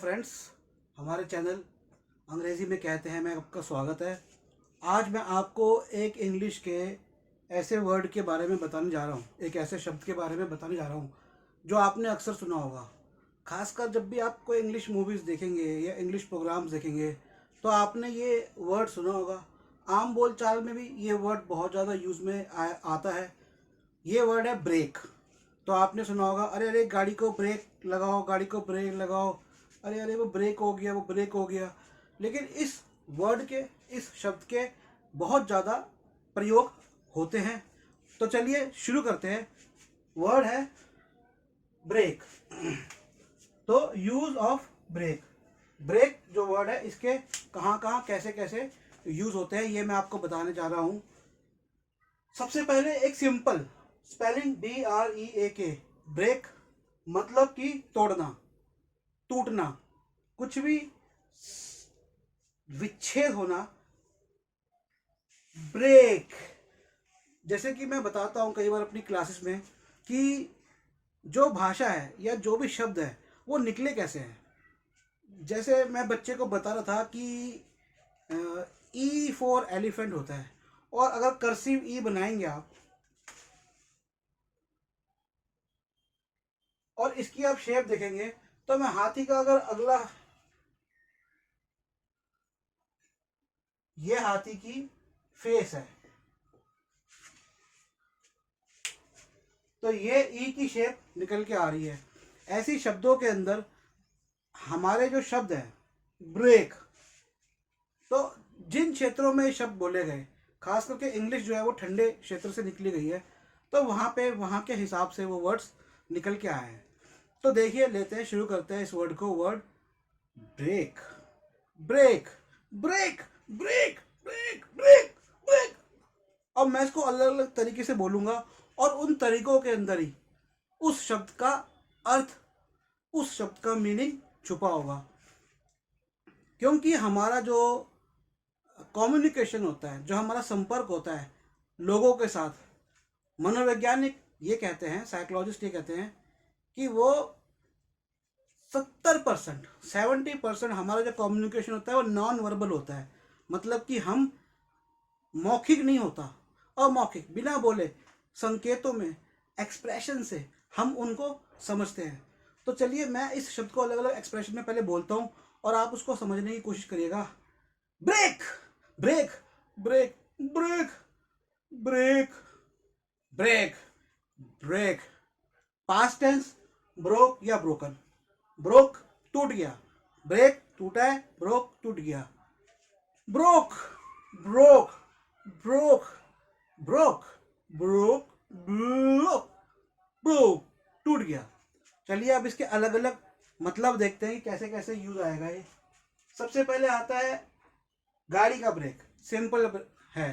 Friends, हमारे channel अंग्रेज़ी में कहते हैं में आपका स्वागत है। आज मैं आपको एक इंग्लिश के ऐसे वर्ड के बारे में बताने जा रहा हूँ, एक ऐसे शब्द के बारे में बताने जा रहा हूँ जो आपने अक्सर सुना होगा। खासकर जब भी आप कोई इंग्लिश मूवीज़ देखेंगे या इंग्लिश प्रोग्राम्स देखेंगे तो आपने ये वर्ड सुना होगा। आम बोलचाल में भी ये वर्ड बहुत ज़्यादा यूज़ में आता है। ये वर्ड है ब्रेक। तो आपने सुना होगा, अरे अरे गाड़ी को ब्रेक लगाओ, गाड़ी को ब्रेक लगाओ, अरे अरे वो ब्रेक हो गया, वो ब्रेक हो गया। लेकिन इस वर्ड के, इस शब्द के बहुत ज़्यादा प्रयोग होते हैं। तो चलिए शुरू करते हैं। वर्ड है ब्रेक। तो यूज़ ऑफ ब्रेक। ब्रेक जो वर्ड है, इसके कहाँ कहाँ कैसे कैसे यूज़ होते हैं ये मैं आपको बताने जा रहा हूँ। सबसे पहले एक सिंपल स्पेलिंग BREAK। ब्रेक मतलब कि तोड़ना, टूटना, कुछ भी विच्छेद होना, ब्रेक। जैसे कि मैं बताता हूँ कई बार अपनी क्लासेस में कि जो भाषा है या जो भी शब्द है वो निकले कैसे हैं। जैसे मैं बच्चे को बता रहा था कि ई फॉर एलिफेंट होता है, और अगर कर्सिव ई बनाएंगे आप और इसकी आप शेप देखेंगे तो मैं हाथी का अगर अगला, ये हाथी की फेस है तो ये ई की शेप निकल के आ रही है। ऐसी शब्दों के अंदर हमारे जो शब्द हैं ब्रेक, तो जिन क्षेत्रों में शब्द बोले गए, खास करके इंग्लिश जो है वो ठंडे क्षेत्र से निकली गई है, तो वहाँ पे वहाँ के हिसाब से वो वर्ड्स निकल के आए हैं। तो देखिए, लेते हैं, शुरू करते हैं इस वर्ड को। Word break. Break, break, break, break, break, break. अब मैं इसको अलग अलग तरीके से बोलूंगा और उन तरीकों के अंदर ही उस शब्द का अर्थ, उस शब्द का मीनिंग छुपा होगा। क्योंकि हमारा जो कम्युनिकेशन होता है, जो हमारा संपर्क होता है लोगों के साथ, मनोवैज्ञानिक ये कहते हैं, साइकोलॉजिस्ट ये कहते हैं कि वो 70%, 70% हमारा जो कम्युनिकेशन होता है वो नॉन वर्बल होता है। मतलब कि हम मौखिक नहीं होता, अमौखिक, बिना बोले, संकेतों में, एक्सप्रेशन से हम उनको समझते हैं। तो चलिए मैं इस शब्द को अलग अलग एक्सप्रेशन में पहले बोलता हूँ और आप उसको समझने की कोशिश करिएगा। Break, break, break, break, break, break, break. Past tense broke या ब्रोकन। ब्रोक टूट गया, ब्रेक टूटा है, ब्रोक टूट गया। Broke, broke, broke, broke, broke, broke, broke, टूट गया। चलिए अब इसके अलग अलग मतलब देखते हैं कि कैसे कैसे यूज आएगा ये। सबसे पहले आता है गाड़ी का ब्रेक। सिंपल है,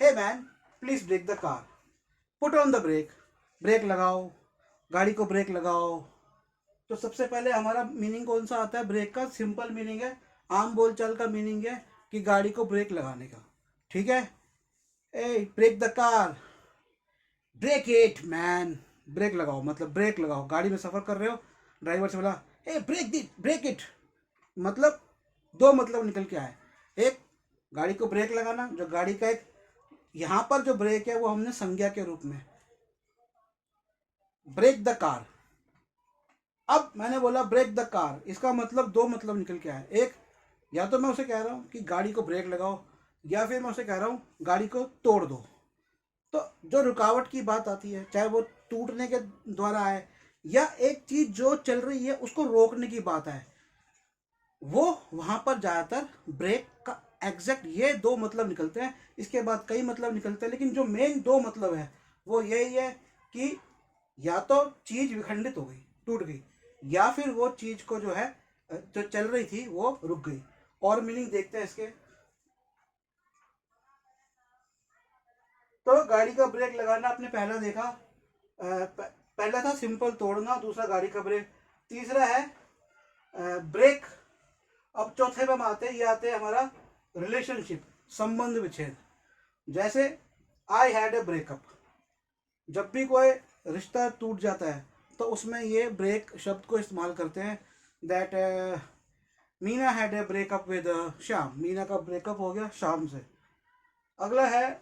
hey man please brake the car, put on the brake. Brake लगाओ, गाड़ी को ब्रेक लगाओ। तो सबसे पहले हमारा मीनिंग कौन सा आता है ब्रेक का? सिंपल मीनिंग है, आम बोलचाल का मीनिंग है कि गाड़ी को ब्रेक लगाने का। ठीक है, a break the car, break it man. Break लगाओ मतलब ब्रेक लगाओ। गाड़ी में सफ़र कर रहे हो, ड्राइवर से बोला ए ब्रेक इट, मतलब दो मतलब निकल के आए। एक, गाड़ी को ब्रेक लगाना, जो गाड़ी का एक, यहाँ पर जो ब्रेक है वो हमने संज्ञा के रूप में, ब्रेक द कार। अब मैंने बोला ब्रेक द कार, इसका मतलब दो मतलब निकल के आया। एक, या तो मैं उसे कह रहा हूँ कि गाड़ी को ब्रेक लगाओ, या फिर मैं उसे कह रहा हूँ गाड़ी को तोड़ दो। तो जो रुकावट की बात आती है, चाहे वो टूटने के द्वारा आए या एक चीज जो चल रही है उसको रोकने की बात आए, वो वहां पर ज्यादातर ब्रेक का एग्जैक्ट ये दो मतलब निकलते हैं। इसके बाद कई मतलब निकलते हैं, लेकिन जो मेन दो मतलब है वो यही है कि या तो चीज विखंडित हो गई, टूट गई, या फिर वो चीज को जो है, जो चल रही थी वो रुक गई। और मीनिंग देखते हैं इसके। तो गाड़ी का ब्रेक लगाना आपने पहला देखा, पहला था सिंपल तोड़ना, दूसरा गाड़ी का ब्रेक, तीसरा है ब्रेक। अब चौथे पे हम आते हैं, ये आते हैं हमारा रिलेशनशिप, संबंध विच्छेद। जैसे आई हैड ए ब्रेकअप, जब भी कोई रिश्ता टूट जाता है तो उसमें ये ब्रेक शब्द को इस्तेमाल करते हैं। That Meena had a breakup with Shyam, Meena का ब्रेकअप हो गया श्याम से। अगला है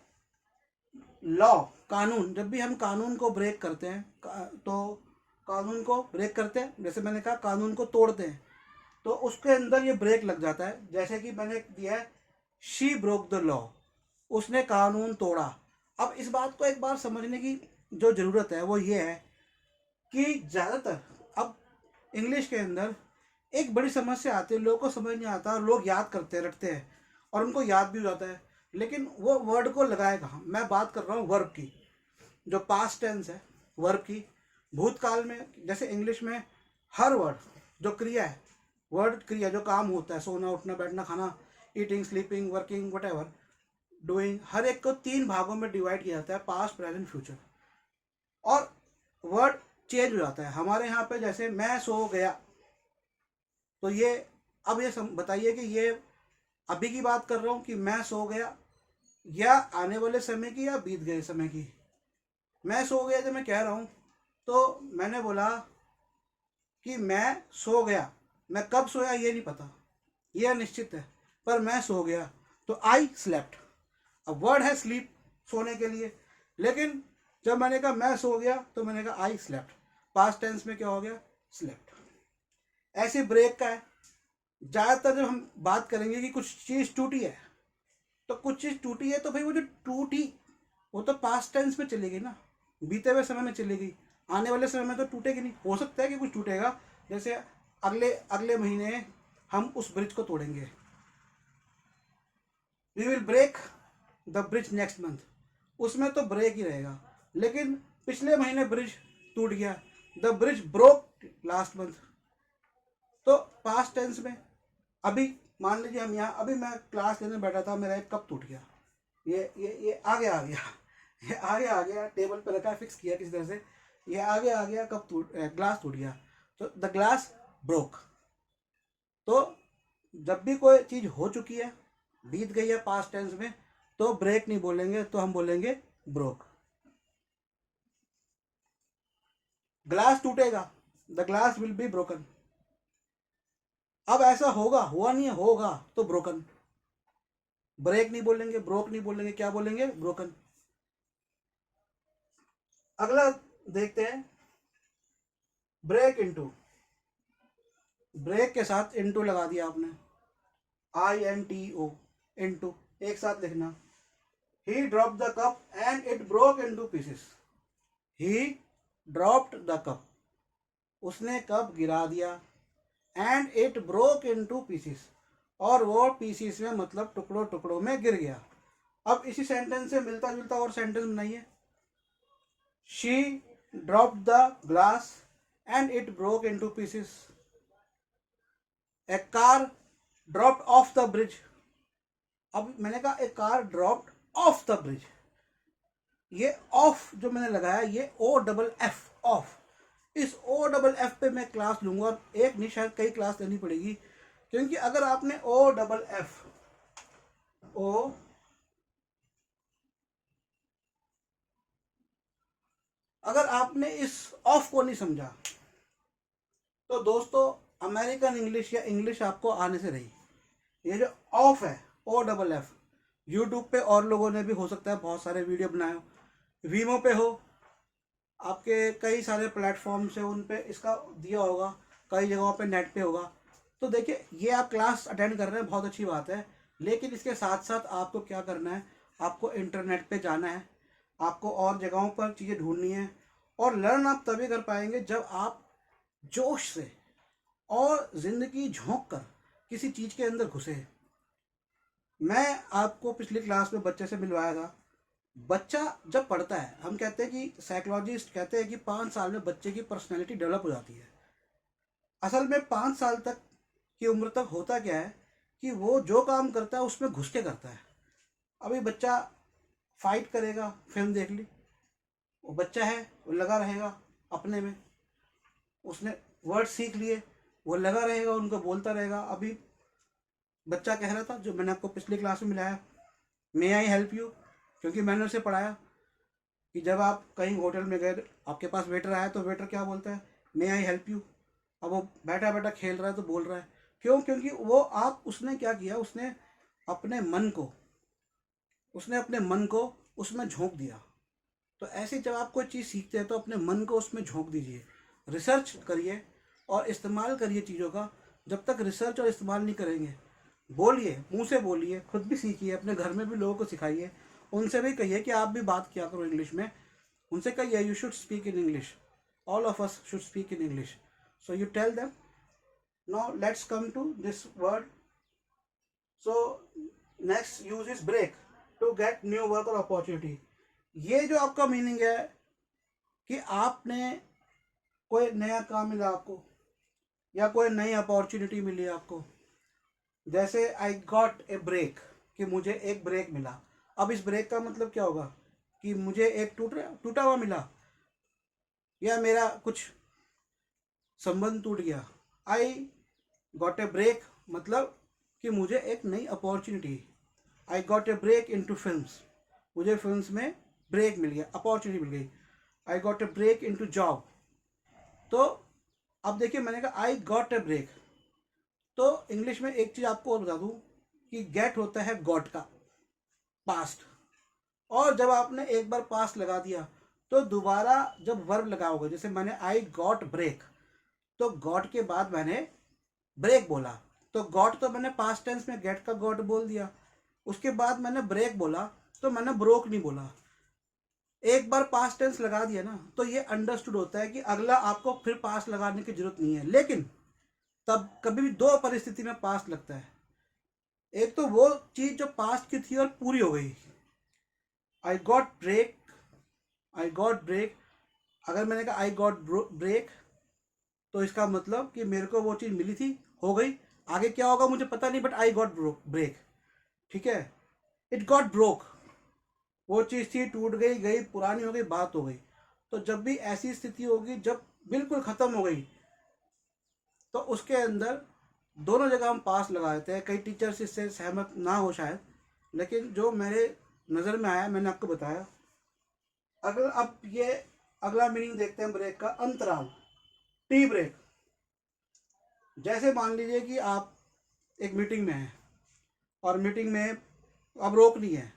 लॉ, कानून। जब भी हम कानून को ब्रेक करते हैं तो कानून को ब्रेक करते हैं, जैसे मैंने कहा कानून को तोड़ते हैं, तो उसके अंदर ये ब्रेक लग जाता है। जैसे कि मैंने दिया है शी ब्रोक द लॉ, उसने कानून तोड़ा। अब इस बात को एक बार समझने की जो ज़रूरत है वो ये है कि ज़्यादातर अब इंग्लिश के अंदर एक बड़ी समस्या आती है, लोगों को समझ नहीं आता, लोग याद करते रटते हैं और उनको याद भी हो जाता है, लेकिन वो वर्ड को लगाए कहाँ। मैं बात कर रहा हूँ वर्ब की, जो पास्ट टेंस है वर्ब की। भूतकाल में जैसे इंग्लिश में हर वर्ड जो क्रिया है, वर्ड क्रिया जो काम होता है, सोना उठना बैठना खाना, eating sleeping working whatever doing, हर एक को 3 भागों में डिवाइड किया जाता है, पास्ट प्रेजेंट फ्यूचर। और वर्ड चेंज हो जाता है हमारे यहाँ पे। जैसे मैं सो गया, तो ये अब ये बताइए कि ये अभी की बात कर रहा हूँ कि मैं सो गया, या आने वाले समय की, या बीत गए समय की। मैं सो गया जब मैं कह रहा हूँ तो मैंने बोला कि मैं सो गया, मैं कब सोया ये नहीं पता, ये निश्चित है, पर मैं सो गया तो आई स्लेप्ट। अब वर्ड है स्लीप, सोने के लिए, लेकिन जब मैंने कहा मैं सो गया तो मैंने कहा आई स्लेप्ट, पास्ट टेंस में क्या हो गया, स्लेप्ट। ऐसे ब्रेक का है। ज़्यादातर जब हम बात करेंगे कि कुछ चीज़ टूटी है, तो कुछ चीज़ टूटी है तो भाई वो जो टूटी वो तो पास्ट टेंस में चलेगी ना, बीते हुए समय में चलेगी, आने वाले समय में तो टूटेगी नहीं। हो सकता है कि कुछ टूटेगा, जैसे अगले अगले महीने हम उस ब्रिज को तोड़ेंगे, we will break the bridge next month, उसमें तो ब्रेक ही रहेगा। लेकिन पिछले महीने ब्रिज टूट गया, the bridge broke last month, तो पास्ट टेंस में। अभी मान लीजिए हम यहाँ, अभी मैं क्लास लेने बैठा था, मेरा एक कप टूट गया, ये आगे आ गया, ये आगे आ गया, टेबल पे रखा, फिक्स किया किसी तरह से, ये आगे आ गया, कप टूट, ग्लास टूट गया, तो द ग्लास ब्रोक। तो जब भी कोई चीज़ हो चुकी है, बीत गई है पास्ट टेंस में, तो ब्रेक नहीं बोलेंगे, तो हम बोलेंगे ब्रोक। ग्लास टूटेगा, the glass will be broken. अब ऐसा होगा, हुआ नहीं है, होगा, तो ब्रोकन। ब्रेक नहीं बोलेंगे, ब्रोक नहीं बोलेंगे, क्या बोलेंगे, ब्रोकन। अगला देखते हैं, ब्रेक इनटू। ब्रेक के साथ इनटू लगा दिया आपने, INTO, इनटू, एक साथ लिखना। He drop the cup and it broke into pieces, he dropped the cup, उसने कप गिरा दिया, and it broke into pieces, और वो पीसीस में मतलब टुकड़ों टुकड़ों में गिर गया। अब इसी सेंटेंस से मिलता जुलता और सेंटेंस बनाइए, she dropped the glass and it broke into pieces, a car dropped off the bridge. अब मैंने कहा a car dropped off the bridge, ये ऑफ जो मैंने लगाया ये OFF, ऑफ। इस OFF पे मैं क्लास लूंगा, और एक नहीं शायद कई क्लास लेनी पड़ेगी, क्योंकि अगर आपने OFF ओ अगर आपने इस ऑफ को नहीं समझा तो दोस्तों अमेरिकन इंग्लिश या इंग्लिश आपको आने से रही। ये जो ऑफ है OFF, यूट्यूब पे और लोगों ने भी हो सकता है बहुत सारे वीडियो बनाए हो, वीमो पे हो, आपके कई सारे प्लेटफॉर्म से उन पे इसका दिया होगा, कई जगहों पे नेट पे होगा। तो देखिए ये आप क्लास अटेंड कर रहे हैं, बहुत अच्छी बात है, लेकिन इसके साथ साथ आपको क्या करना है, आपको इंटरनेट पे जाना है, आपको और जगहों पर चीज़ें ढूंढनी है। और लर्न आप तभी कर पाएंगे जब आप जोश से और ज़िंदगी झोंक कर किसी चीज़ के अंदर घुसे। मैं आपको पिछली क्लास में बच्चे से मिलवाया था। बच्चा जब पढ़ता है, हम कहते हैं कि साइकोलॉजिस्ट कहते हैं कि 5 साल में बच्चे की पर्सनैलिटी डेवलप हो जाती है। असल में 5 साल तक की उम्र तक होता क्या है कि वो जो काम करता है उसमें घुस के करता है। अभी बच्चा फाइट करेगा, फिल्म देख ली, वो बच्चा है, वो लगा रहेगा अपने में, उसने वर्ड सीख लिए, वो लगा रहेगा उनको बोलता रहेगा। अभी बच्चा कह रहा था, जो मैंने आपको पिछली क्लास में मिलाया, मे आई हेल्प यू, क्योंकि मैंने उसे पढ़ाया कि जब आप कहीं होटल में गए, आपके पास वेटर आया, तो वेटर क्या बोलता है, मे आई हेल्प यू। अब वो बैठा बैठा खेल रहा है तो बोल रहा है क्यों? क्योंकि वो उसने क्या किया, अपने मन को उसने अपने मन को उसमें झोंक दिया। तो ऐसे जब आप कोई चीज़ सीखते हैं तो अपने मन को उसमें झोंक दीजिए, रिसर्च करिए और इस्तेमाल करिए चीज़ों का। जब तक रिसर्च और इस्तेमाल नहीं करेंगे, बोलिए, मुंह से बोलिए, खुद भी सीखिए, अपने घर में भी लोगों को सिखाइए, उनसे भी कहिए कि आप भी बात किया करो इंग्लिश में। उनसे कहिए you should speak in English, all of us should speak in English. So you tell them. Now let's come to this word. So next use is break to get new work और opportunity. ये जो आपका meaning है कि आपने कोई नया काम मिला आपको, या कोई नई अपॉर्चुनिटी मिली आपको। जैसे आई गॉट ए ब्रेक, कि मुझे एक ब्रेक मिला। अब इस ब्रेक का मतलब क्या होगा कि मुझे एक टूटा हुआ मिला, या मेरा कुछ संबंध टूट गया। आई गॉट ए ब्रेक मतलब कि मुझे एक नई opportunity. I got a break into films, मुझे फिल्म्स में ब्रेक मिल गया, अपॉर्चुनिटी मिल गई। I got a break into job. तो अब देखिए, मैंने कहा आई गॉट ए ब्रेक, तो इंग्लिश में एक चीज़ आपको और बता दूं कि गेट होता है गॉट का पास्ट, और जब आपने एक बार पास्ट लगा दिया तो दोबारा जब वर्ब लगाओगे, जैसे मैंने आई गॉट ब्रेक, तो गॉट के बाद मैंने ब्रेक बोला, तो गॉट तो मैंने पास्ट टेंस में गेट का गॉट बोल दिया। उसके बाद मैंने ब्रेक बोला तो मैंने ब्रोक नहीं बोला। एक बार पास्ट टेंस लगा दिया ना, तो ये अंडरस्टूड होता है कि अगला आपको फिर पास्ट लगाने की जरूरत नहीं है। लेकिन तब कभी भी दो परिस्थिति में पास्ट लगता है। एक तो वो चीज जो पास्ट की थी और पूरी हो गई, I got break, I got break. अगर मैंने कहा आई गॉट ब्रेक, तो इसका मतलब कि मेरे को वो चीज़ मिली थी, हो गई। आगे क्या होगा मुझे पता नहीं, बट आई गॉट ब्रेक, ठीक है। इट गॉट ब्रोक, वो चीज़ थी, टूट गई, गई, पुरानी हो गई, बात हो गई। तो जब भी ऐसी स्थिति होगी जब बिल्कुल ख़त्म हो गई, तो उसके अंदर दोनों जगह हम पास लगा देते हैं। कई टीचर्स इससे सहमत ना हो शायद, लेकिन जो मेरे नज़र में आया मैंने आपको बताया। अगर अब ये अगला मीनिंग देखते हैं ब्रेक का, अंतराल, टी ब्रेक। जैसे मान लीजिए कि आप एक मीटिंग में हैं और मीटिंग में अब रोकनी है,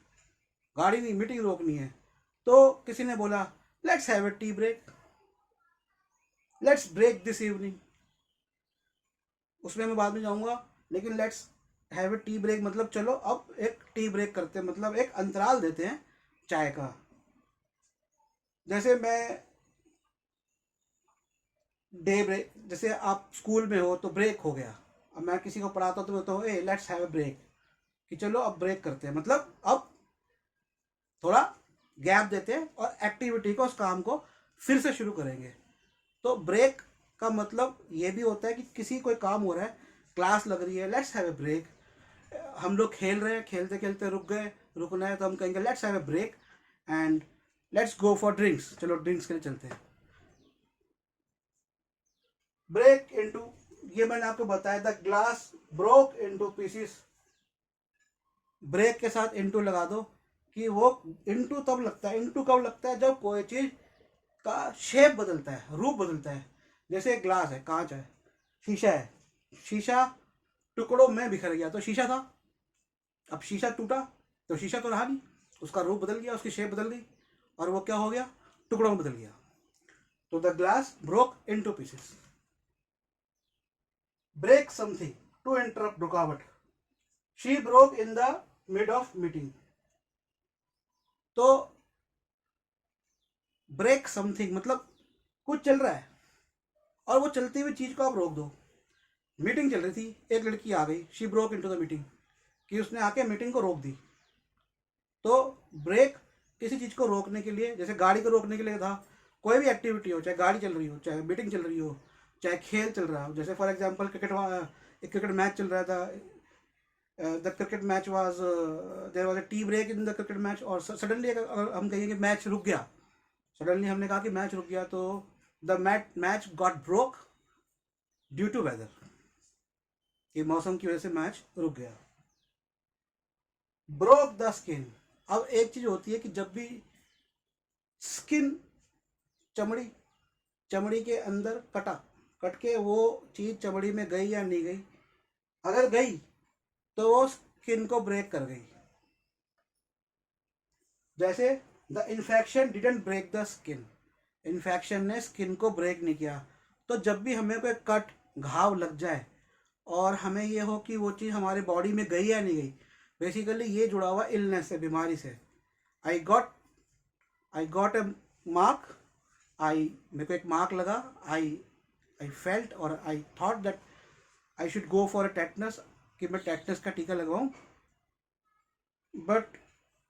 गाड़ी नहीं, मीटिंग रोकनी है, तो किसी ने बोला let's have a tea break, let's break this evening. उसमें मैं बाद में जाऊंगा, लेकिन let's have a tea break मतलब चलो अब एक टी ब्रेक करते हैं, मतलब एक अंतराल देते हैं चाय का। जैसे मैं डे ब्रेक, जैसे आप स्कूल में हो तो ब्रेक हो गया, अब मैं किसी को पढ़ाता हूँ तो बोलता हूँ ए लेट्स हैव ए ब्रेक, कि चलो अब ब्रेक करते हैं, मतलब अब थोड़ा गैप देते हैं और एक्टिविटी को, उस काम को फिर से शुरू करेंगे। तो ब्रेक का मतलब ये भी होता है कि किसी कोई काम हो रहा है, क्लास लग रही है, लेट्स हैव ए ब्रेक। हम लोग खेल रहे हैं, खेलते खेलते रुक गए, रुकना है तो हम कहेंगे let's have a break and let's go for drinks, चलो ड्रिंक्स के लिए चलते हैं। ब्रेक इनटू, ये मैंने आपको बताया the glass broke into pieces. Break के साथ इनटू लगा दो, कि वो इनटू तब लगता है, इनटू कब लगता है जब कोई चीज का शेप बदलता है, रूप बदलता है। जैसे एक ग्लास है, कांच है, शीशा है, शीशा टुकड़ों में बिखर गया तो शीशा था, अब शीशा टूटा तो शीशा तो रहा नहीं, उसका रूप बदल गया, उसकी शेप बदल गई, और वो क्या हो गया, टुकड़ों में बदल गया। तो the glass broke into pieces. Break something, to interrupt, रुकावट। She broke in the mid of meeting. तो ब्रेक समथिंग मतलब कुछ चल रहा है और वो चलती हुई चीज को आप रोक दो। मीटिंग चल रही थी, एक लड़की आ गई, she broke into the meeting, कि उसने आके मीटिंग को रोक दी। तो ब्रेक किसी चीज को रोकने के लिए, जैसे गाड़ी को रोकने के लिए था, कोई भी एक्टिविटी हो, चाहे गाड़ी चल रही हो, चाहे मीटिंग चल रही हो, चाहे खेल चल रहा हो। जैसे फॉर एग्जांपल एक क्रिकेट मैच चल रहा था, the cricket match was, there was a tea break in the cricket match, और सडनली अगर हम कहेंगे कि मैच रुक गया, सडनली हमने कहा कि मैच रुक गया, तो the match got broke due to weather, कि मौसम की वजह से मैच रुक गया। Broke the skin. अब एक चीज होती है कि जब भी स्किन, चमड़ी, चमड़ी के अंदर कट के वो चीज चमड़ी में गई या नहीं गई, अगर गई तो वो स्किन को ब्रेक कर गई। जैसे the infection didn't break the skin, infection ने स्किन को ब्रेक नहीं किया। तो जब भी हमें कोई कट घाव लग जाए और हमें ये हो कि वो चीज़ हमारी बॉडी में गई या नहीं गई, बेसिकली ये जुड़ा हुआ इलनेस से, बीमारी से। I got I got a mark, I मेरे को एक मार्क लगा, आई आई फेल्ट और I thought that I should go for a tetanus, कि मैं टेटनस का टीका लगवाऊं, but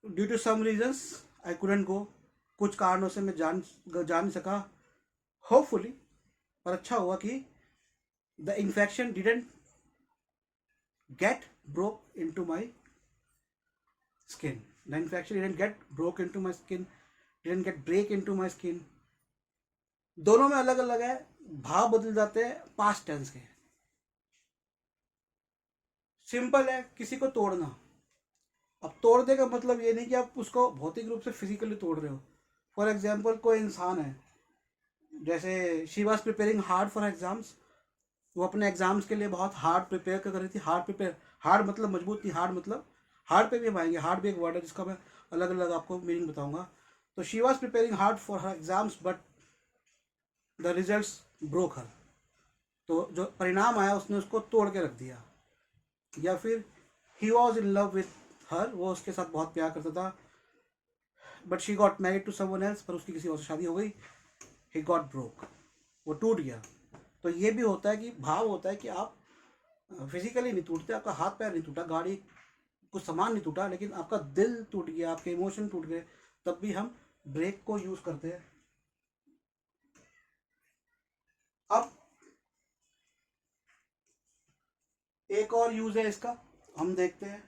due to some reasons I couldn't go. कुछ कारणों से मैं जा नहीं सका। होपफुली, पर अच्छा हुआ कि the infection didn't get broke into my skin, the infection didn't get broke into my skin, didn't get break into my skin। दोनों में अलग अलग है, भाव बदल जाते हैं पास्ट टेंस के। सिंपल है, किसी को तोड़ना। अब तोड़ने का मतलब ये नहीं कि आप उसको भौतिक रूप से फिजिकली तोड़ रहे हो। फॉर एग्जाम्पल, कोई इंसान है, जैसे she was preparing hard for exams, वो अपने एग्जाम्स के लिए बहुत हार्ड प्रिपेयर कर रही थी। हार्ड मतलब मजबूत थी, हार्ड मतलब हार्ड पे भी हम आएंगे। हार्ड भी एक वर्ड है जिसका मैं अलग अलग आपको मीनिंग बताऊंगा। तो she was preparing hard for her exams but the results broke her. तो जो परिणाम आया उसने उसको तोड़ के रख दिया। या फिर he was in love with her, वो उसके साथ बहुत प्यार करता था, but she got married to someone else, पर उसकी किसी और से शादी हो गई। ही गॉट ब्रोक, वो टूट गया। तो ये भी होता है कि भाव होता है कि आप फिजिकली नहीं टूटते, आपका हाथ पैर नहीं टूटा, गाड़ी कुछ सामान नहीं टूटा, लेकिन आपका दिल टूट गया, आपके इमोशन टूट गए, तब भी हम ब्रेक को यूज करते हैं। अब एक और यूज है इसका, हम देखते हैं।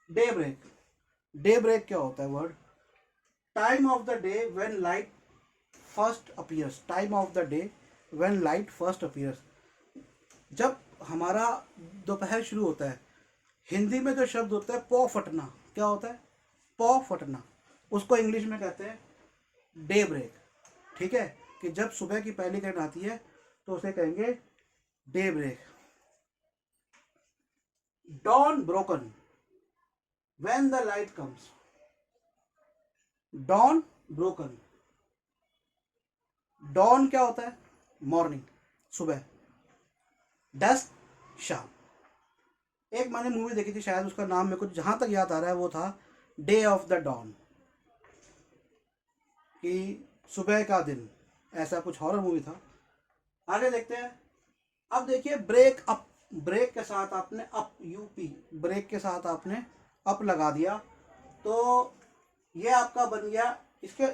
Day break. डे ब्रेक क्या होता है word? Time of the day when light first appears, time of the day when light first appears. जब हमारा दोपहर शुरू होता है, हिंदी में जो शब्द होता है पौ फटना, क्या होता है? पौ फटना। उसको इंग्लिश में कहते हैं डे ब्रेक। ठीक है, कि जब सुबह की पहली किरण आती है तो उसे कहेंगे day break. Dawn broken, when the light comes. Dawn broken, dawn क्या होता है? मॉर्निंग, सुबह। डस्क, शाम। एक मैंने मूवी देखी थी, शायद उसका नाम मेरे को जहां तक याद आ रहा है वो था डे ऑफ द डॉन, कि सुबह का दिन, ऐसा कुछ हॉरर मूवी था। आगे देखते हैं। अब देखिए ब्रेक अप, ब्रेक के साथ आपने अप, यूपी, ब्रेक के साथ आपने अप लगा दिया तो ये आपका बन गया। इसके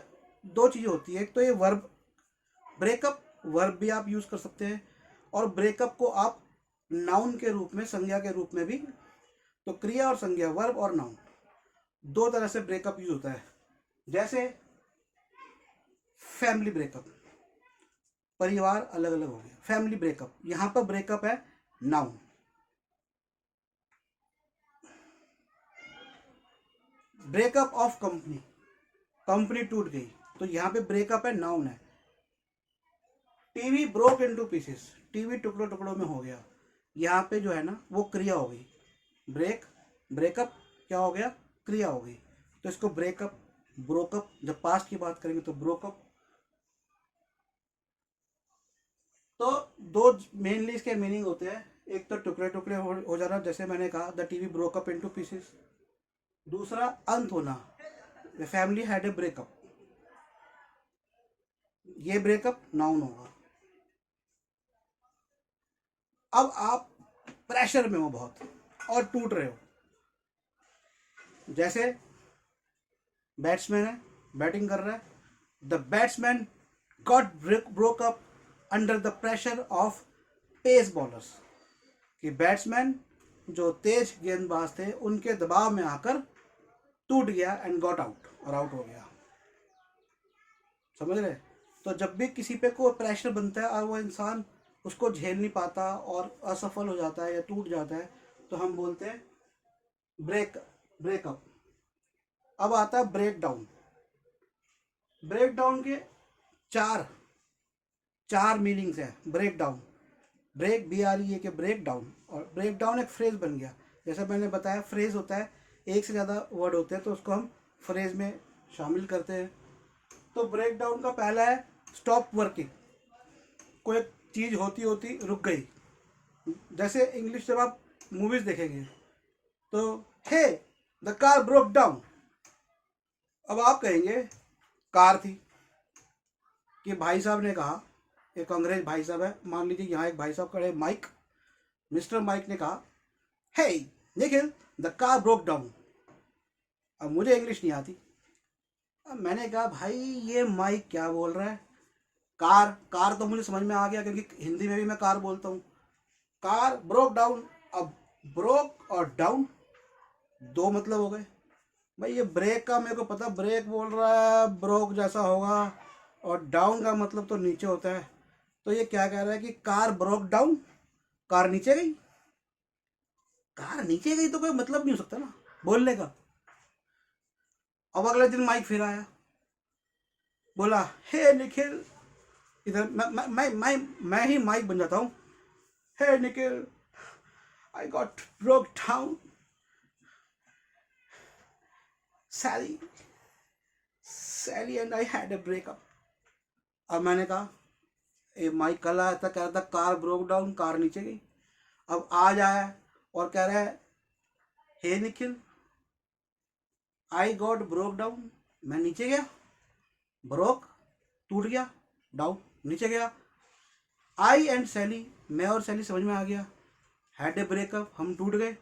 दो चीज़ें होती है, एक तो ये वर्ब, ब्रेकअप वर्ब भी आप यूज कर सकते हैं, और ब्रेकअप को आप नाउन के रूप में, संज्ञा के रूप में भी। तो क्रिया और संज्ञा, वर्ब और नाउन, दो तरह से ब्रेकअप यूज होता है। जैसे फैमिली ब्रेकअप, परिवार अलग अलग हो गया, फैमिली ब्रेकअप, यहां पर ब्रेकअप है noun. Breakup of company, company टूट गई, तो यहां पे ब्रेकअप है, नाउन है। TV broke into pieces, TV टुकड़ों टुकड़ों में हो गया, यहाँ पे जो है ना वो क्रिया हो गई। ब्रेक, ब्रेकअप क्या हो गया? क्रिया हो गई। तो इसको ब्रेकअप, ब्रोकअप, जब पास्ट की बात करेंगे तो ब्रोकअप। तो दो मेनली इसके मीनिंग होते हैं, एक तो टुकड़े टुकड़े हो जाना, जैसे मैंने कहा the TV broke up into pieces. दूसरा अंत होना, the family had a breakup, ये ब्रेकअप नाउन होगा। अब आप प्रेशर में हो बहुत और टूट रहे हो, जैसे बैट्समैन है, बैटिंग कर रहा है, the batsman got broke up under the pressure of pace bowlers, कि बैट्समैन जो तेज गेंदबाज थे उनके दबाव में आकर टूट गया, एंड गॉट आउट, और आउट हो गया। समझ रहे? तो जब भी किसी पे कोई प्रेशर बनता है और वो इंसान उसको झेल नहीं पाता और असफल हो जाता है या टूट जाता है, तो हम बोलते हैं ब्रेकअप। अब आता है ब्रेक डाउन। ब्रेक डाउन के चार चार मीनिंग्स है। Break down, break, BREAK, break down. और ब्रेक डाउन एक फ्रेज बन गया। जैसे मैंने बताया, फ्रेज होता है एक से ज़्यादा वर्ड होते हैं तो उसको हम फ्रेज में शामिल करते हैं। तो ब्रेक डाउन का पहला है स्टॉप वर्किंग। कोई चीज़ होती होती रुक गई। जैसे इंग्लिश जब आप मूवीज़ देखेंगे तो हे द कार ब्रोक डाउन, अब आप कहेंगे कार थी। कि भाई साहब ने कहा, एक अंग्रेज भाई साहब है, मान लीजिए यहाँ एक भाई साहब खड़े, माइक, मिस्टर माइक ने कहा hey Nikhil the car broke down. अब मुझे इंग्लिश नहीं आती। अब मैंने कहा भाई ये माइक क्या बोल रहा है। कार, कार तो मुझे समझ में आ गया क्योंकि हिंदी में भी मैं कार बोलता हूँ। कार ब्रोक डाउन, अब ब्रोक और डाउन दो मतलब हो गए। भाई ये ब्रेक का मेरे को पता, ब्रेक बोल रहा है ब्रोक जैसा होगा, और डाउन का मतलब तो नीचे होता है। तो ये क्या कह रहा है कि कार ब्रोक डाउन, कार नीचे गई। कार नीचे गई तो कोई मतलब नहीं हो सकता ना बोलने का। अब अगले दिन माइक फिर आया, बोला हे निखिल, इधर मैं ही माइक बन जाता हूँ। Hey Nikhil, I got broke down, Sally Sally and I had a breakup. अब मैंने कहा ये माइक कल आया था, कह रहा था कार ब्रोक डाउन, कार नीचे गई। अब आज आया और कह रहा है hey Nikhil, I got broke down, मैं नीचे गया। ब्रोक टूट गया, डाउन नीचे गया। आई एंड सैली, मैं और सैली समझ में आ गया। हैड ए ब्रेकअप, हम टूट गए।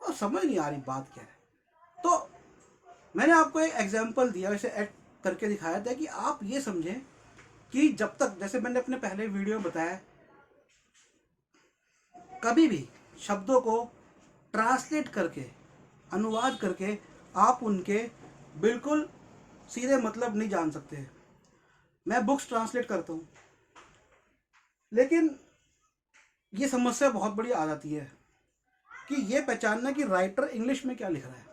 और समझ नहीं आ रही बात क्या है। तो मैंने आपको एक एग्जांपल दिया, वैसे ऐड करके दिखाया था कि आप ये समझें कि जब तक, जैसे मैंने अपने पहले वीडियो में बताया, कभी भी शब्दों को ट्रांसलेट करके, अनुवाद करके आप उनके बिल्कुल सीधे मतलब नहीं जान सकते। मैं बुक्स ट्रांसलेट करता हूँ, लेकिन ये समस्या बहुत बड़ी आ जाती है कि ये पहचानना कि राइटर इंग्लिश में क्या लिख रहा है।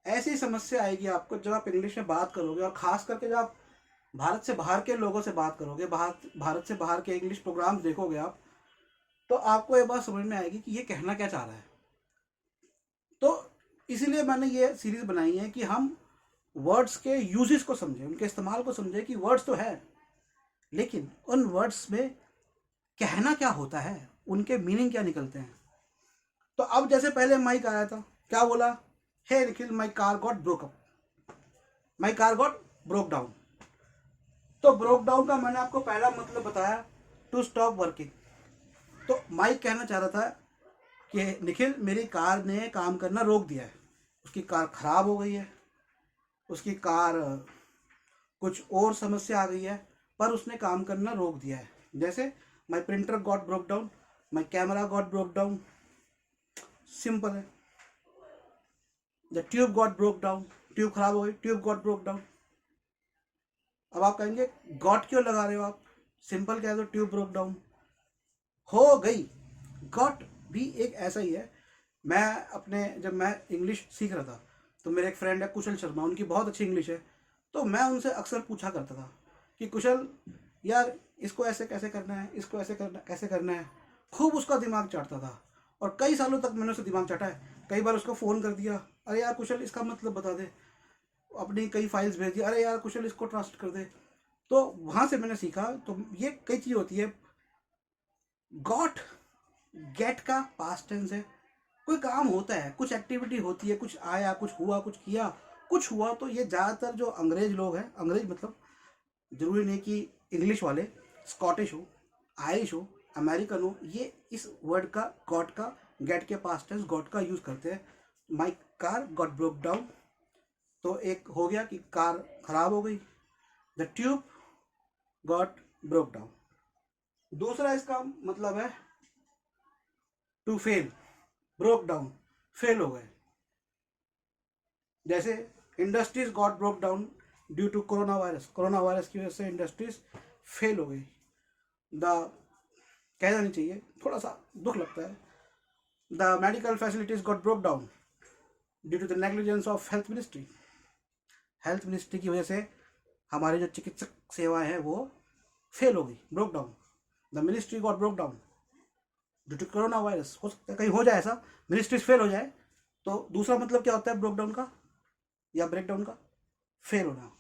ऐसी समस्या आएगी आपको जब आप इंग्लिश में बात करोगे, और ख़ास करके जब आप भारत से बाहर के लोगों से बात करोगे, भारत से बाहर के इंग्लिश प्रोग्राम देखोगे आप, तो आपको ये बात समझ में आएगी कि ये कहना क्या चाह रहा है। तो इसीलिए मैंने ये सीरीज़ बनाई है कि हम वर्ड्स के यूजेस को समझें, उनके इस्तेमाल को समझें कि वर्ड्स तो है, लेकिन उन वर्ड्स में कहना क्या होता है, उनके मीनिंग क्या निकलते हैं। तो अब जैसे पहले माइक आया था, क्या बोला, hey Nikhil my car got broke up, my car got broke down. तो ब्रोक डाउन का मैंने आपको पहला मतलब बताया, टू स्टॉप वर्किंग। तो माइक कहना चाह रहा था कि निखिल मेरी कार ने काम करना रोक दिया है, उसकी कार खराब हो गई है, उसकी कार कुछ और समस्या आ गई है, पर उसने काम करना रोक दिया है। जैसे my printer got broke down, my camera got broke down, simple है। The tube got broke down, tube खराब हो गई, ट्यूब गॉट ब्रोक डाउन। अब आप कहेंगे गॉट क्यों लगा रहे हो आप, सिंपल कह दो ट्यूब ब्रोक डाउन, हो गई। गॉट भी एक ऐसा ही है। मैं अपने, जब मैं इंग्लिश सीख रहा था तो मेरे एक फ्रेंड है कुशल शर्मा, उनकी बहुत अच्छी इंग्लिश है। तो मैं उनसे अक्सर पूछा करता था कि कुशल यार इसको ऐसे कैसे करना है, इसको ऐसे करना कैसे करना है। खूब उसका दिमाग चाटता था, और कई सालों तक मैंने उससे दिमाग चाटा है। कई बार उसको फ़ोन कर दिया, अरे यार कुशल इसका मतलब बता दे, अपनी कई फाइल्स भेज दी, अरे यार कुशल इसको ट्रांसलेट कर दे। तो वहाँ से मैंने सीखा। तो ये कई चीज़ होती है। गॉट, गेट का पास्ट टेंस है। कोई काम होता है, कुछ एक्टिविटी होती है, कुछ आया, कुछ हुआ, कुछ किया, कुछ हुआ। तो ये ज़्यादातर जो अंग्रेज लोग हैं, अंग्रेज मतलब ज़रूरी नहीं कि इंग्लिश वाले, स्कॉटिश हो, आयरिश हो, अमेरिकन हो, ये इस वर्ड का, गॉट का, गेट के पास्ट टेंस गॉट का यूज़ करते हैं। My car got broke down, तो एक हो गया कि कार खराब हो गई। The tube got broke down. दूसरा इसका मतलब है to fail, broke down, fail हो गए। जैसे industries got broke down due to coronavirus, coronavirus की वजह से इंडस्ट्रीज फेल हो गई। द, कहना नहीं चाहिए, थोड़ा सा दुख लगता है। The medical facilities got broke down due to the negligence of health ministry, health ministry की वजह से हमारी जो चिकित्सक सेवाएं हैं वो फेल हो गई, broke down. The ministry got broke down, due to coronavirus, हो सकता है कहीं हो जाए ऐसा, मिनिस्ट्रीज फेल हो जाए, तो दूसरा मतलब क्या होता है ब्रोक डाउन का या ब्रेक डाउन का? फेल होना,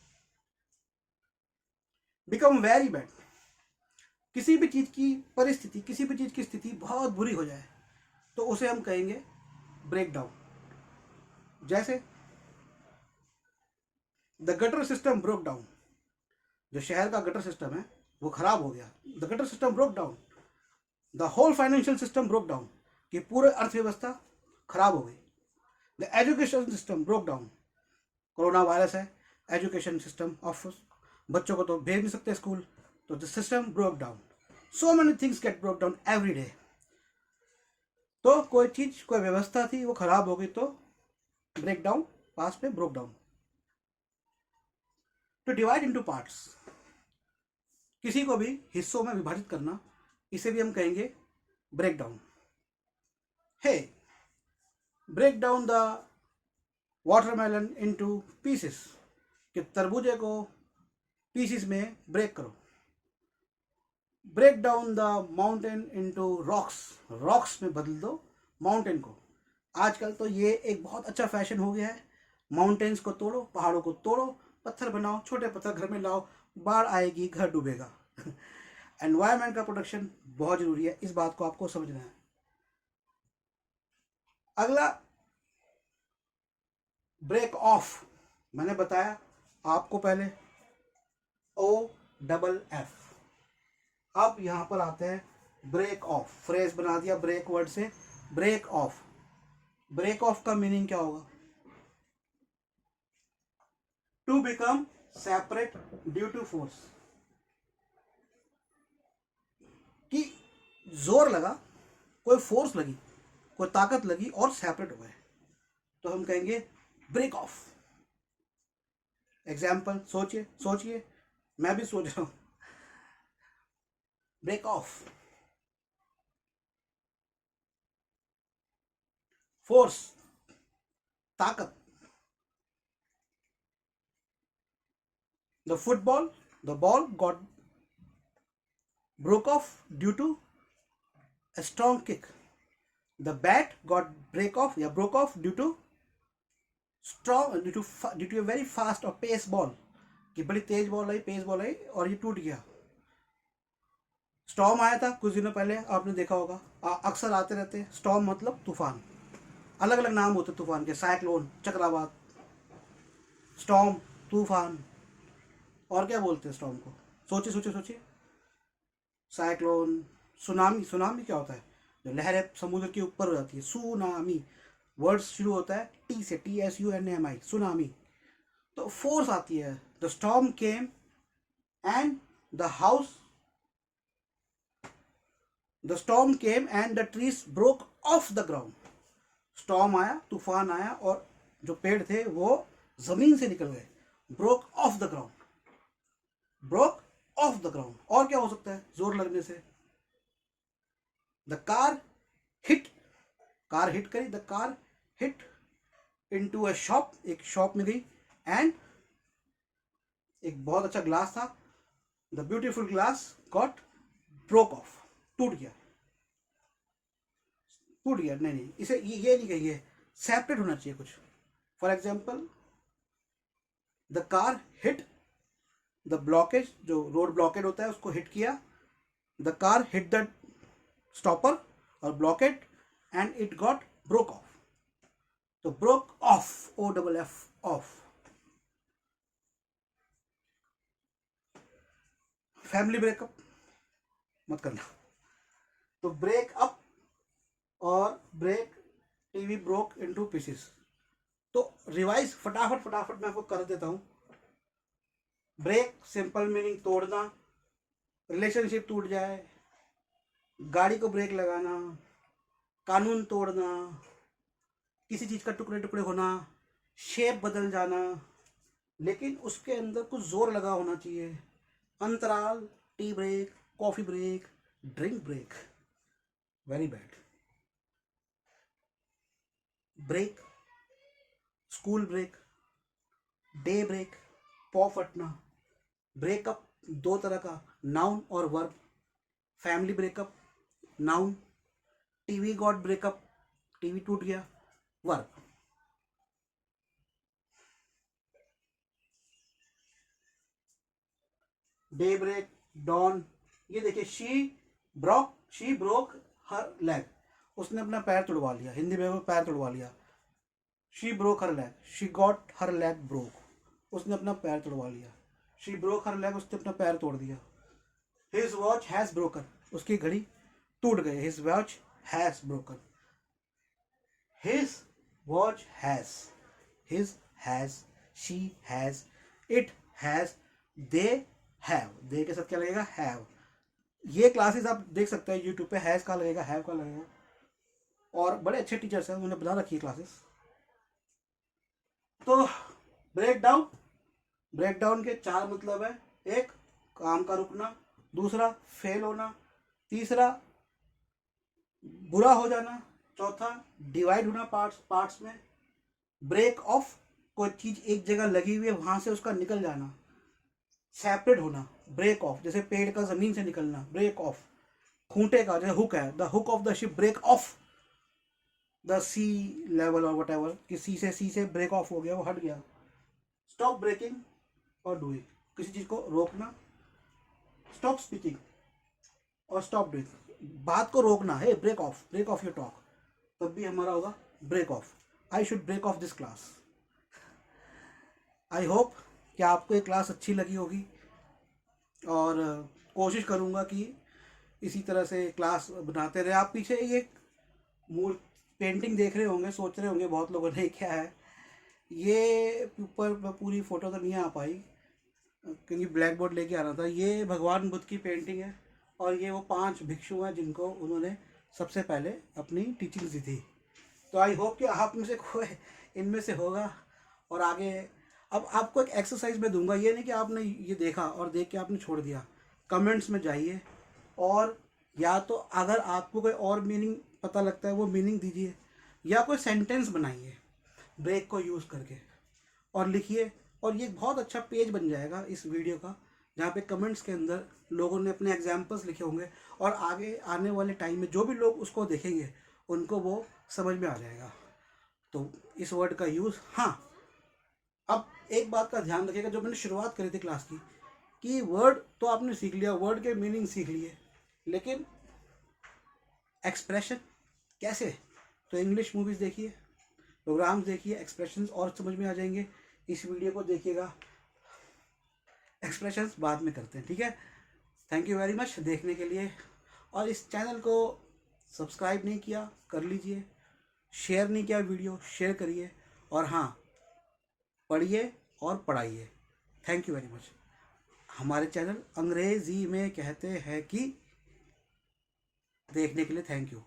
बिकम वेरी बैड। किसी भी चीज की परिस्थिति, किसी भी चीज की स्थिति बहुत बुरी हो जाए तो उसे हम कहेंगे ब्रेक डाउन। जैसे the gutter system broke down, जो शहर का गटर सिस्टम है वो खराब हो गया, the gutter system broke down. The whole financial system broke down, कि पूरे अर्थव्यवस्था खराब हो गई। The education system broke down, coronavirus है, एजुकेशन सिस्टम ऑफ, बच्चों को तो भेज नहीं सकते स्कूल, तो the system broke down. So many things get broke down every day. तो कोई चीज, कोई व्यवस्था थी वो खराब हो गई तो ब्रेक डाउन, पास में broke down. To divide into parts, किसी को भी हिस्सों में विभाजित करना, इसे भी हम कहेंगे break down. Hey, break down the watermelon into pieces, कि तरबूजे को पीसेस में ब्रेक करो। Break down the mountain into rocks, rocks में बदल दो माउंटेन को। आजकल तो ये एक बहुत अच्छा फैशन हो गया है, माउंटेन्स को तोड़ो, पहाड़ों को तोड़ो, पत्थर बनाओ, छोटे पत्थर घर में लाओ, बाढ़ आएगी घर डूबेगा। एनवायरनमेंट का प्रोटेक्शन बहुत जरूरी है, इस बात को आपको समझना है। अगला ब्रेक ऑफ, मैंने बताया आपको पहले, OFF। अब यहां पर आते हैं ब्रेक ऑफ, फ्रेज बना दिया ब्रेक वर्ड से, ब्रेक ऑफ। ब्रेक ऑफ का मीनिंग क्या होगा? To become separate due to force, कि जोर लगा, कोई फोर्स लगी, कोई ताकत लगी और सेपरेट हो गए, तो हम कहेंगे ब्रेक ऑफ। एग्जाम्पल सोचिए सोचिए, मैं भी सोच रहा हूं। ब्रेक ऑफ, फोर्स, ताकत। The football, the ball got broke off due to a strong kick. The bat got break off या broke off due to strong, due to a very fast और pace ball, कि बड़ी तेज ball आई, pace ball आई और ये टूट गया। Storm आया था कुछ दिनों पहले, आपने देखा होगा, अक्सर आते रहते हैं। स्टॉर्म मतलब तूफान, अलग अलग नाम होते हैं तूफान के, साइक्लोन, चक्रवात, स्टॉर्म, तूफान, और क्या बोलते हैं स्टॉर्म को? सोचिए सोचिए सोचिए। साइक्लोन, सुनामी, सुनामी क्या होता है? जो लहरें समुद्र के ऊपर हो जाती है, सुनामी। वर्ड शुरू होता है टी से, TSUNAMI, सुनामी। तो फोर्स आती है। The storm came and the house, the storm came and the trees broke off the ground. Storm आया, तूफान आया और जो पेड़ थे वो जमीन से निकल गए। Broke off the ground, broke off the ground. और क्या हो सकता है जोर लगने से? The car hit, car hit करी, the car hit into a shop, एक शॉप में गई, एंड एक बहुत अच्छा ग्लास था, the beautiful glass got broke off, टूट गया। टूट गया, नहीं नहीं, इसे ये नहीं कहिए, सेपरेट होना चाहिए कुछ। For example, the car hit the blockage, जो रोड ब्लॉकेड होता है उसको हिट किया, the car hit the stopper और blockade and it got broke off. तो broke off, OFF, off. Family breakup मत करना। तो ब्रेक अप और break, TV broke into pieces. तो रिवाइज फटाफट फटाफट मैं आपको कर देता हूं। ब्रेक सिंपल मीनिंग तोड़ना, रिलेशनशिप टूट जाए, गाड़ी को ब्रेक लगाना, कानून तोड़ना, किसी चीज का टुकड़े टुकड़े होना, शेप बदल जाना, लेकिन उसके अंदर कुछ जोर लगा होना चाहिए। अंतराल, tea break, coffee break, drink break, very bad. Break, school break, day break, पॉ फटना। ब्रेकअप दो तरह का, नाउन और verb. Family breakup noun, TV got breakup, TV टूट गया। Work, day break, dawn. ये देखिए, शी ब्रोक हर लेग, उसने अपना पैर तोड़वा लिया, हिंदी में वो पैर तोड़वा लिया। She broke her leg, she got her leg broke, उसने अपना पैर तोड़वा लिया। शी ब्रोक हर लेग, उसने अपना पैर तोड़ दिया। हिज वॉच हैज ब्रोकन, उसकी घड़ी टूट गई। His watch has broken, his watch has, his has, she has, it has, they have, they के साथ क्या लगेगा, हैव। ये क्लासेस आप देख सकते हैं यूट्यूब पे, हैज का लगेगा, हैव का लगेगा, और बड़े अच्छे टीचर्स हैं, उन्होंने बना रखी है क्लासेस। तो ब्रेक डाउन, ब्रेक डाउन के 4 मतलब है। एक, काम का रुकना। दूसरा, फेल होना। तीसरा, बुरा हो जाना। चौथा, डिवाइड होना पार्ट्स में। ब्रेक ऑफ, कोई चीज एक जगह लगी हुई है वहां से उसका निकल जाना। सेपरेट होना, ब्रेक ऑफ, जैसे पेड़ का जमीन से निकलना, ब्रेक ऑफ। खूंटे का जैसे हुक है, the hook of the ship break of the sea level और वट एवर, कि सी से ब्रेक ऑफ हो गया, वो हट गया। स्टॉप ब्रेकिंग और डूइंग, किसी चीज को रोकना। स्टॉप स्पीकिंग और स्टॉप डूइंग, बात को रोकना है, ब्रेक ऑफ योर टॉक, तब भी हमारा होगा break off. I should break off this class. I hope कि आपको ये क्लास अच्छी लगी होगी, और कोशिश करूँगा कि इसी तरह से क्लास बनाते रहे। आप पीछे ये मूल पेंटिंग देख रहे होंगे, सोच रहे होंगे बहुत लोगों ने क्या है ये, ऊपर पूरी फ़ोटो तो नहीं आ पाई क्योंकि ब्लैक बोर्ड लेके आना था। ये भगवान बुद्ध की पेंटिंग है, और ये वो 5 भिक्षु हैं जिनको उन्होंने सबसे पहले अपनी टीचिंग दी थी। तो आई होप कि आप में से कोई इनमें से होगा। और आगे अब आपको एक एक्सरसाइज में दूंगा, ये नहीं कि आपने ये देखा और देख के आपने छोड़ दिया। कमेंट्स में जाइए, और या तो अगर आपको कोई और मीनिंग पता लगता है वो मीनिंग दीजिए, या कोई सेंटेंस बनाइए ब्रेक को यूज़ करके और लिखिए। और ये बहुत अच्छा पेज बन जाएगा इस वीडियो का, जहाँ पे कमेंट्स के अंदर लोगों ने अपने एग्जाम्पल्स लिखे होंगे, और आगे आने वाले टाइम में जो भी लोग उसको देखेंगे उनको वो समझ में आ जाएगा। तो इस वर्ड का यूज़, हाँ, अब एक बात का ध्यान रखिएगा, जो मैंने शुरुआत करी थी क्लास की, कि वर्ड तो आपने सीख लिया, वर्ड के मीनिंग सीख लिए, लेकिन एक्सप्रेशन कैसे? तो इंग्लिश मूवीज़ देखिए, प्रोग्राम्स देखिए, एक्सप्रेशंस और समझ में आ जाएंगे। इस वीडियो को देखिएगा, एक्सप्रेशंस बाद में करते हैं, ठीक है। थैंक यू वेरी मच देखने के लिए, और इस चैनल को सब्सक्राइब नहीं किया कर लीजिए, शेयर नहीं किया वीडियो, शेयर करिए, और हाँ, पढ़िए और पढ़ाइए। Thank you very much. हमारे चैनल अंग्रेज़ी में कहते हैं कि देखने के लिए थैंक यू।